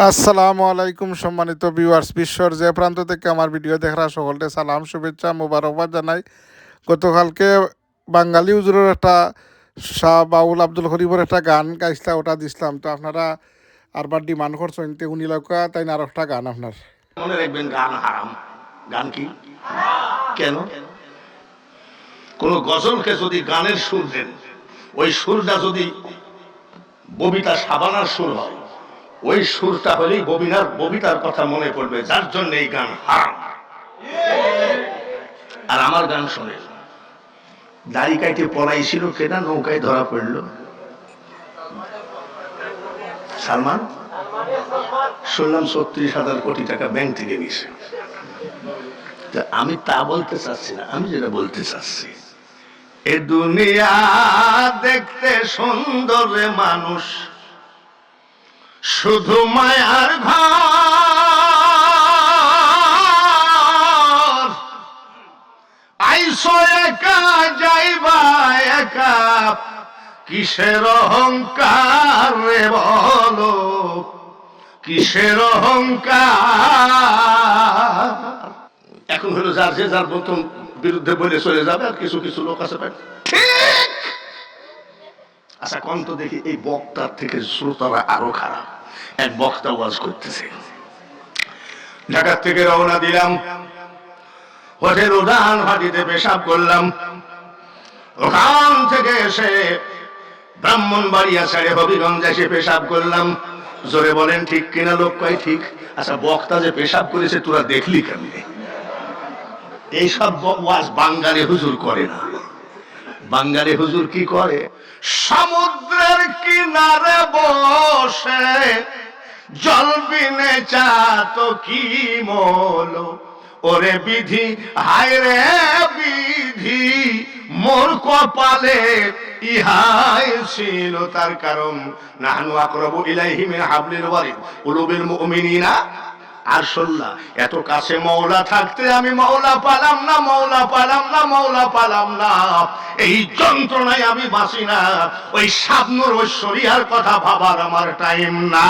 আসসালামু আলাইকুম সম্মানিত ভিউয়ার্স, বিশ্বর যে প্রান্ত থেকে আমার ভিডিও দেখার সকলকে সালাম শুভেচ্ছা মোবারকবাদ জানাই। গতকালকে বাঙালি হুজুরের একটা শাহ বাউল আব্দুল হরিবর একটা গান গাইছিলাম, ওটা দিছিলাম। তো আপনারা আরবার ডিমান্ড করছেন তে উনিলকা তাই না আর একটা গান আপনার মনে রাখবেন, গান হারাম। গান কি? কেন? কোন গজলকে যদি গানের সুর দেন, ওই সুরটা যদি ববিতা সাবানার সুর হয়, ওই সুরটা হলেই ববিতার কথা মনে পড়বে, যার জন্য এই গান হারাম। আর আমার গান শোনে, দাড়ি কাইটে পড়াইছিল কেনা, নৌকায় ধরা পড়ল সালমান। শুনলাম ৩৬,০০০ কোটি টাকা ব্যাংক থেকে নিছে। আমি তা বলতে চাচ্ছি না, আমি যেটা বলতে চাচ্ছি, এ দুনিয়া দেখতে সুন্দর রে মানুষ, শুধু মায়ার ঘর। আইসো একা যাইবা একা, কিসের অহংকার রে বলো, কিসের অহংকার। এখন হলো যার যে যার প্রথম বিরুদ্ধে বলে চলে যাবে, আর কিছু কিছু লোক আছে ঠিক। আচ্ছা কন্ত দেখি, এই বক্তার থেকে শ্রোতারা আরো খারাপ। এক বক্তা ওয়াজ করতেছে, ঢাকার থেকে রওনা দিলাম, হোটেল উড়ান ভাটিতে পেশাব করলাম, ওখান থেকে এসে ব্রাহ্মণবাড়িয়া ছেড়ে হবিগঞ্জ এসে পেশাব করলাম। জোরে বলেন ঠিক কিনা? লোক কয় ঠিক। আচ্ছা বক্তা যে পেশাব করেছে তোরা দেখলি কেমনে? এইসব ওয়াজ বাঙালি হুজুর করে না। বাঙালি হুজুর কি করে? সমুদ্রের কিনারে বসে জল বিনে চা তো কি মল, ওরে বিধি হায় রে বিধি, মোর কপালে ইহাই ছিল তার কারণ। নাহনু আকরাবু ইলাইহি মিন হাবলিল ওয়ারিদ কুলুবিল মুমিনিনা। আর শুনলা, এত কাছে মওলা থাকতে আমি মওলা পালাম না, মওলা পালাম না, মওলা পালাম না, এই যন্ত্রণায় আমি বাঁচি না। ওই শাবনূর ঐশ্বরিয়ার কথা ভাবার আমার টাইম না।